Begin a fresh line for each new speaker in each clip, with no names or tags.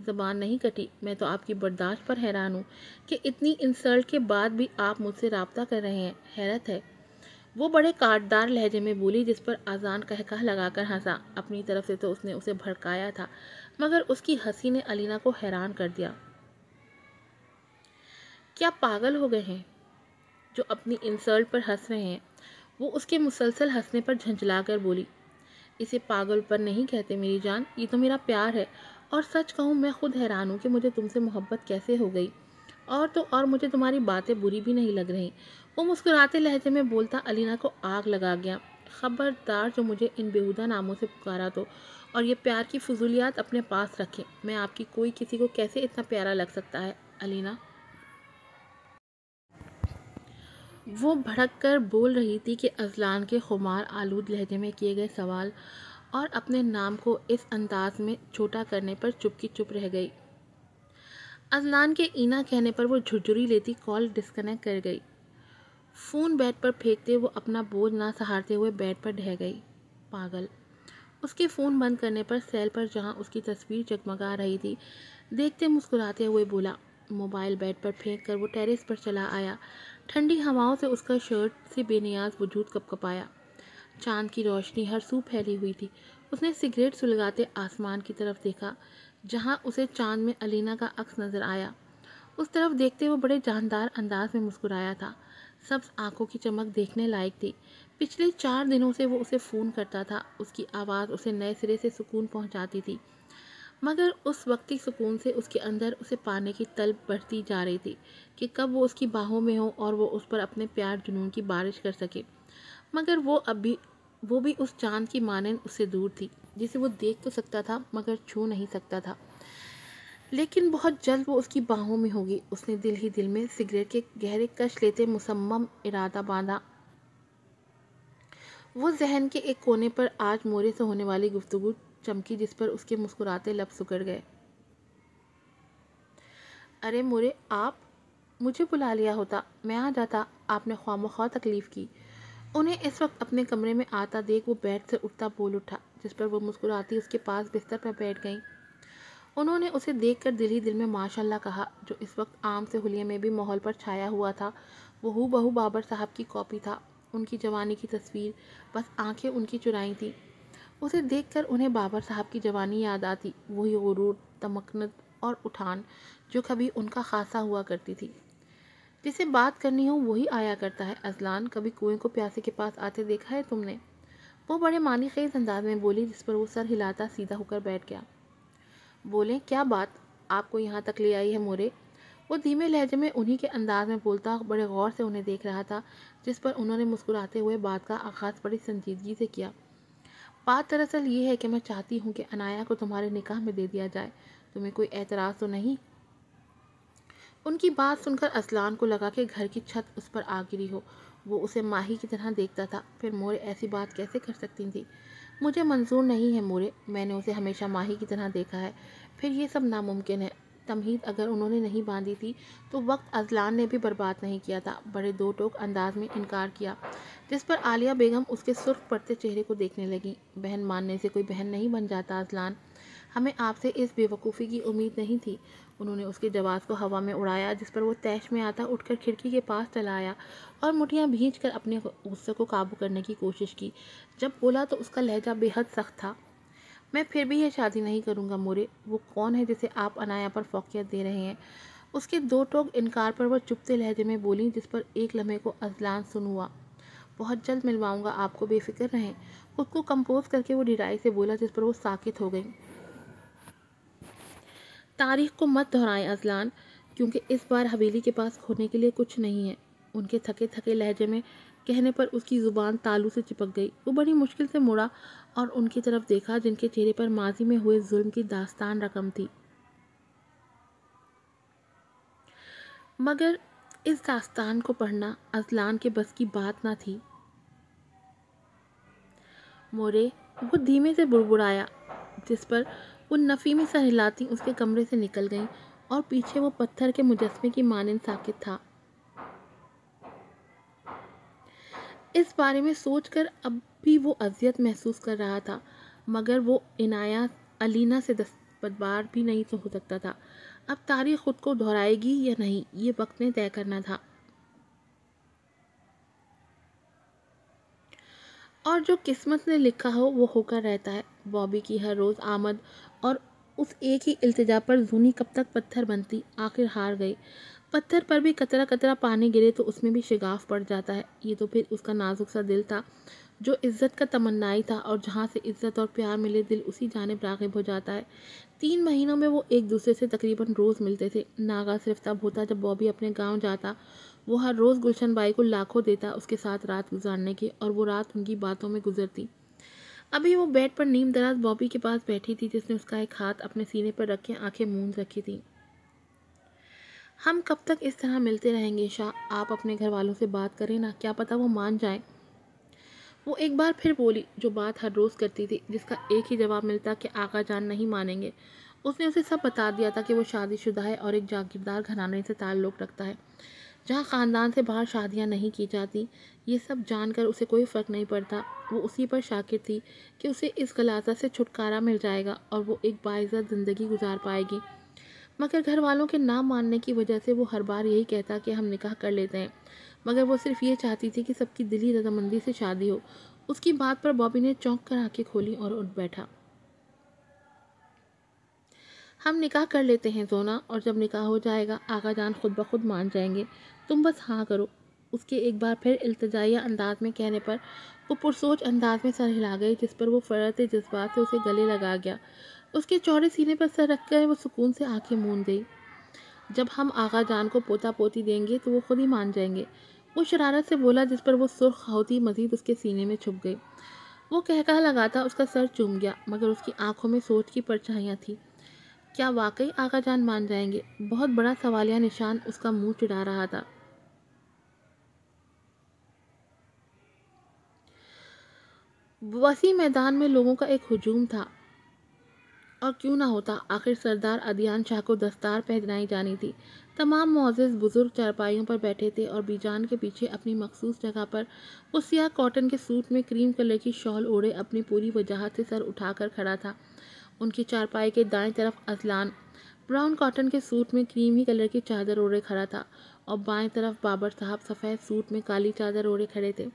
زبان نہیں کٹی۔ میں تو آپ کی برداشت پر حیران ہوں کہ اتنی انسلٹ کے بعد بھی آپ مجھ سے رابطہ کر رہے ہیں، حیرت ہے۔ وہ بڑے کاٹدار لہجے میں بولی، جس پر اذان قہقہ لگا کر ہنسا۔ اپنی طرف سے تو اس نے اسے بھڑکایا تھا، مگر اس کی ہنسی نے علینا کو حیران کر دیا۔ کیا پاگل ہو گئے ہیں جو اپنی انسلٹ پر ہنس رہے ہیں؟ وہ اس کے مسلسل ہنسنے پر جھنجھلا کر بولی۔ اسے پاگل پر نہیں کہتے میری جان، یہ تو میرا پیار ہے، اور سچ کہوں میں خود حیران ہوں کہ مجھے تم سے محبت کیسے ہو گئی، اور تو اور مجھے تمہاری باتیں بری بھی نہیں لگ رہی۔ وہ مسکراتے لہجے میں بولتا علینا کو آگ لگا گیا۔ خبردار جو مجھے ان بیہودہ ناموں سے پکارا تو، اور یہ پیار کی فضولیات اپنے پاس رکھے۔ میں آپ کی کوئی کسی کو کیسے اتنا پیارا لگ سکتا ہے علینا؟ وہ بھڑک کر بول رہی تھی کہ اذلان کے خمار آلود لہجے میں کیے گئے سوال اور اپنے نام کو اس انداز میں چھوٹا کرنے پر چپ کی چپ رہ گئی۔ اذلان کے اینا کہنے پر وہ جھرجھری لیتی کال ڈسکنیکٹ کر گئی۔ فون بیڈ پر پھینکتے وہ اپنا بوجھ نہ سہارتے ہوئے بیڈ پر ڈھہ گئی۔ پاگل! اس کے فون بند کرنے پر سیل پر جہاں اس کی تصویر جگمگا رہی تھی دیکھتے مسکراتے ہوئے بولا۔ موبائل بیڈ پر پھینک کر وہ ٹیریس پر چلا آیا۔ ٹھنڈی ہواؤں سے اس کا شرٹ سے بے نیاز وجود کپکپایا۔ چاند کی روشنی ہر سو پھیلی ہوئی تھی۔ اس نے سگریٹ سلگاتے آسمان کی طرف دیکھا جہاں اسے چاند میں علینا کا عکس نظر آیا۔ اس طرف دیکھتے وہ بڑے جاندار انداز میں مسکرایا تھا۔ سبز آنکھوں کی چمک دیکھنے لائق تھی۔ پچھلے 4 دنوں سے وہ اسے فون کرتا تھا۔ اس کی آواز اسے نئے سرے سے سکون پہنچاتی تھی، مگر اس وقتی سکون سے اس کے اندر اسے پانے کی طلب بڑھتی جا رہی تھی کہ کب وہ اس کی باہوں میں ہو اور وہ اس پر اپنے پیار جنون کی بارش کر سکے۔ مگر وہ بھی اس چاند کی مانند اس سے دور تھی جسے وہ دیکھ تو سکتا تھا مگر چھو نہیں سکتا تھا۔ لیکن بہت جلد وہ اس کی باہوں میں ہوگی۔ اس نے دل ہی دل میں سگریٹ کے گہرے کش لیتے مصمم ارادہ باندھا۔ وہ ذہن کے ایک کونے پر آج مورے سے ہونے والی گفتگو چمکی جس پر اس کے مسکراتے لب سکڑ گئے۔ ارے مورے، آپ مجھے بلا لیا ہوتا، میں آ جاتا، آپ نے خواہ مخواہ تکلیف کی۔ انہیں اس وقت اپنے کمرے میں آتا دیکھ وہ بیڈ سے اٹھتا بول اٹھا، جس پر وہ مسکراتی اس کے پاس بستر پر بیٹھ گئیں۔ انہوں نے اسے دیکھ کر دل ہی دل میں ماشاءاللہ کہا۔ جو اس وقت عام سے حلیے میں بھی ماحول پر چھایا ہوا تھا وہ ہو بہو بابر صاحب کی کاپی تھا۔ ان کی جوانی کی تصویر، بس آنکھیں ان کی چرائی تھیں۔ اسے دیکھ کر انہیں بابر صاحب کی جوانی یاد آتی، وہی غرور، تمکنت اور اٹھان جو کبھی ان کا خاصہ ہوا کرتی تھی۔ جسے بات کرنی ہو وہی آیا کرتا ہے۔ اذلان، کبھی کنویں کو پیاسے کے پاس آتے دیکھا ہے تم نے؟ وہ بڑے معنی خیز انداز میں بولی، جس پر وہ سر ہلاتا سیدھا ہو کر بیٹھ گیا۔ بولیں، کیا بات آپ کو یہاں تک لے آئی ہے مورے؟ وہ دھیمے لہجے میں انہی کے انداز میں بولتا بڑے غور سے انہیں دیکھ رہا تھا، جس پر انہوں نے مسکراتے ہوئے بات کا آغاز بڑی سنجیدگی سے کیا۔ بات دراصل یہ ہے کہ میں چاہتی ہوں کہ عنایا کو تمہارے نکاح میں دے دیا جائے، تمہیں کوئی اعتراض تو نہیں؟ ان کی بات سن کر اذلان کو لگا کہ گھر کی چھت اس پر آ گری ہو۔ وہ اسے ماہی کی طرح دیکھتا تھا۔ پھر مورے ایسی بات کیسے کر سکتی تھی؟ مجھے منظور نہیں ہے مورے، میں نے اسے ہمیشہ ماہی کی طرح دیکھا ہے، پھر یہ سب ناممکن ہے۔ تمہید اگر انہوں نے نہیں باندھی تھی تو وقت اذلان نے بھی برباد نہیں کیا تھا۔ بڑے دو ٹوک انداز میں انکار کیا، جس پر عالیہ بیگم اس کے سرخ پڑتے چہرے کو دیکھنے لگیں۔ بہن ماننے سے کوئی بہن نہیں بن جاتا اذلان، ہمیں آپ سے اس بے وقوفی کی امید نہیں تھی۔ انہوں نے اس کے جواز کو ہوا میں اڑایا، جس پر وہ طیش میں آتا اٹھ کر کھڑکی کے پاس چلا آیا اور مٹھیاں بھینچ کر اپنے غصے کو قابو کرنے کی کوشش کی۔ جب بولا تو اس کا لہجہ بے حد سخت تھا۔ میں پھر بھی یہ شادی نہیں کروں گا مورے۔ وہ کون ہے جسے آپ عنایا پر فوقیت دے رہے ہیں؟ اس کے دو ٹوک انکار پر وہ چپتے لہجے میں بولی، جس پر ایک لمحے کو اذلان سن ہوا۔ بہت جلد ملواؤں گا آپ کو، بے فکر رہیں۔ خود کو کمپوز کر کے وہ ڈھرائی سے بولا، جس پر وہ ساکت ہو گئی۔ تاریخ کو مت دہرائیں اذلان، کیونکہ اس بار حویلی کے پاس کھونے کے لیے کچھ نہیں ہے۔ ان کے تھکے تھکے لہجے میں کہنے پر اس کی زبان تالو سے چپک گئی۔ وہ بڑی مشکل سے مڑا اور ان کی طرف دیکھا، جن کے چہرے پر ماضی میں ہوئے ظلم کی داستان رقم تھی، مگر اس داستان کو پڑھنا اذلان کے بس کی بات نہ تھی۔ مورے، وہ دھیمے سے بڑبڑایا، جس پر وہ نفی میں سر ہلاتی اس کے کمرے سے نکل گئیں اور پیچھے وہ پتھر کے مجسمے کی مانند ساکت تھا۔ اس بارے میں سوچ کر اب بھی وہ اذیت محسوس کر رہا تھا، مگر وہ عنایا علینا سے پتبار بھی نہیں ہو سکتا تھا۔ اب تاریخ خود کو دہرائے گی یا نہیں، یہ وقت نے طے کرنا تھا۔ اور جو قسمت نے لکھا ہو وہ ہو کر رہتا ہے۔ بابی کی ہر روز آمد اور اس ایک ہی التجا پر زونی کب تک پتھر بنتی، آخر ہار گئی۔ پتھر پر بھی قطرہ قطرہ پانی گرے تو اس میں بھی شگاف پڑ جاتا ہے۔ یہ تو پھر اس کا نازک سا دل تھا جو عزت کا تمنائی تھا، اور جہاں سے عزت اور پیار ملے دل اسی جانب راغب ہو جاتا ہے۔ 3 مہینوں میں وہ ایک دوسرے سے تقریباً روز ملتے تھے۔ ناگا صرف تب ہوتا جب بابی اپنے گاؤں جاتا۔ وہ ہر روز گلشن بائی کو لاکھوں دیتا اس کے ساتھ رات گزارنے کی، اور وہ رات ان کی باتوں میں گزرتی۔ ابھی وہ بیڈ پر نیم دراز بابی کے پاس بیٹھی تھی، جس نے اس کا ایک ہاتھ اپنے سینے پر رکھ کے آنکھیں موند رکھی تھی۔ ہم کب تک اس طرح ملتے رہیں گے شاہ؟ آپ اپنے گھر والوں سے بات کریں نا، کیا پتہ وہ مان جائیں۔ وہ ایک بار پھر بولی، جو بات ہر روز کرتی تھی، جس کا ایک ہی جواب ملتا کہ آقا جان نہیں مانیں گے۔ اس نے اسے سب بتا دیا تھا کہ وہ شادی شدہ ہے اور ایک جاگیردار گھرانے سے تعلق رکھتا ہے، جہاں خاندان سے باہر شادیاں نہیں کی جاتی۔ یہ سب جان کر اسے کوئی فرق نہیں پڑتا۔ وہ اسی پر شاکر تھی کہ اسے اس غلاظت سے چھٹکارا مل جائے گا اور وہ ایک باعزت زندگی گزار پائے گی۔ مگر گھر والوں کے نہ ماننے کی وجہ سے وہ ہر بار یہی کہتا کہ ہم نکاح کر لیتے ہیں، مگر وہ صرف یہ چاہتی تھی کہ سب کی دلی رضامندی سے شادی ہو۔ اس کی بات پر بابی نے چونک کر آنکھیں کھولی اور اٹھ بیٹھا۔ ہم نکاح کر لیتے ہیں زونا، اور جب نکاح ہو جائے گا آقا جان خود بخود مان جائیں گے، تم بس ہاں کرو۔ اس کے ایک بار پھر التجائیہ انداز میں کہنے پر وہ پرسوچ انداز میں سر ہلا گئی، جس پر وہ فرط جذبات سے اسے گلے لگا گیا۔ اس کے چوڑے سینے پر سر رکھ کر وہ سکون سے آنکھیں موند گئی۔ جب ہم آقا جان کو پوتا پوتی دیں گے تو وہ خود ہی مان جائیں گے، وہ شرارت سے بولا، جس پر وہ سرخ ہوتی مزید اس کے سینے میں چھپ گئی۔ وہ کہکہا لگاتا اس کا سر چوم گیا، مگر اس کی آنکھوں میں سوچ کی پرچھائیاں تھیں۔ کیا واقعی آقا جان مان جائیں گے؟ بہت بڑا سوالیہ نشان اس کا منہ چڑھا رہا تھا۔ وسیع میدان میں لوگوں کا ایک ہجوم تھا، اور کیوں نہ ہوتا، آخر سردار ادیان شاہ کو دستار پہنائی جانی تھی۔ تمام معزز بزرگ چارپائیوں پر بیٹھے تھے، اور بیجان کے پیچھے اپنی مخصوص جگہ پر وہ سیاہ کاٹن کے سوٹ میں کریم کلر کی شال اوڑھے اپنی پوری وجاہت سے سر اٹھا کر کھڑا تھا۔ ان کی چارپائی کے دائیں طرف اذلان براؤن کاٹن کے سوٹ میں کریمی کلر کی چادر اوڑھے کھڑا تھا، اور بائیں طرف بابر صاحب سفید سوٹ میں کالی چادر اوڑھے کھڑے تھے۔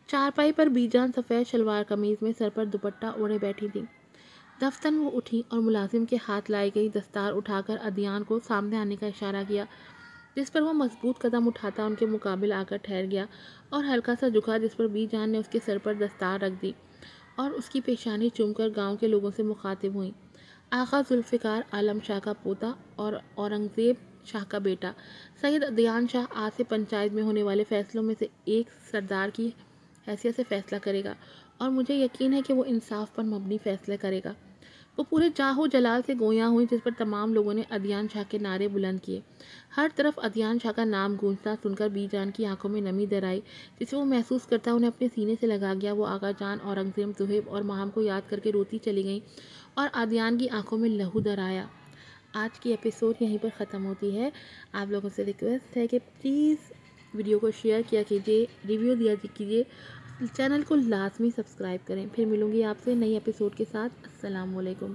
چارپائی پر بیجان سفید شلوار قمیض میں سر پر دوپٹہ اوڑھے بیٹھی تھی۔ دفتن وہ اٹھی اور ملازم کے ہاتھ لائی گئی دستار اٹھا کر ادیان کو سامنے آنے کا اشارہ کیا، جس پر وہ مضبوط قدم اٹھاتا ان کے مقابل آ کر ٹھہر گیا اور ہلکا سا جھکا، جس پر بی جان نے اس کے سر پر دستار رکھ دی اور اس کی پیشانی چوم کر گاؤں کے لوگوں سے مخاطب ہوئی۔ آقا ذوالفقار عالم شاہ کا پوتا اور اورنگزیب شاہ کا بیٹا سید ادیان شاہ آج سے پنچایت میں ہونے والے فیصلوں میں سے ایک سردار کی حیثیت سے فیصلہ کرے گا، اور مجھے یقین ہے کہ وہ انصاف پر مبنی فیصلے کرے گا۔ وہ پورے جاہو جلال سے گویاں ہوئی، جس پر تمام لوگوں نے ادیان شاہ کے نعرے بلند کیے۔ ہر طرف ادیان شاہ کا نام گونجتا سن کر بی جان کی آنکھوں میں نمی در آئی، جسے وہ محسوس کرتا انہیں اپنے سینے سے لگا گیا۔ وہ آقا جان، اورنگزیب، زہیب اور ماہم کو یاد کر کے روتی چلی گئیں، اور ادیان کی آنکھوں میں لہو در آیا۔ آج کی ایپیسوڈ یہیں پر ختم ہوتی ہے۔ آپ لوگوں سے ریکویسٹ ہے کہ پلیز ویڈیو کو شیئر کیا کیجیے، ریویو دیا کیجیے، چینل کو لازمی سبسکرائب کریں۔ پھر ملوں گی آپ سے نئی ایپیسوڈ کے ساتھ۔ السلام علیکم۔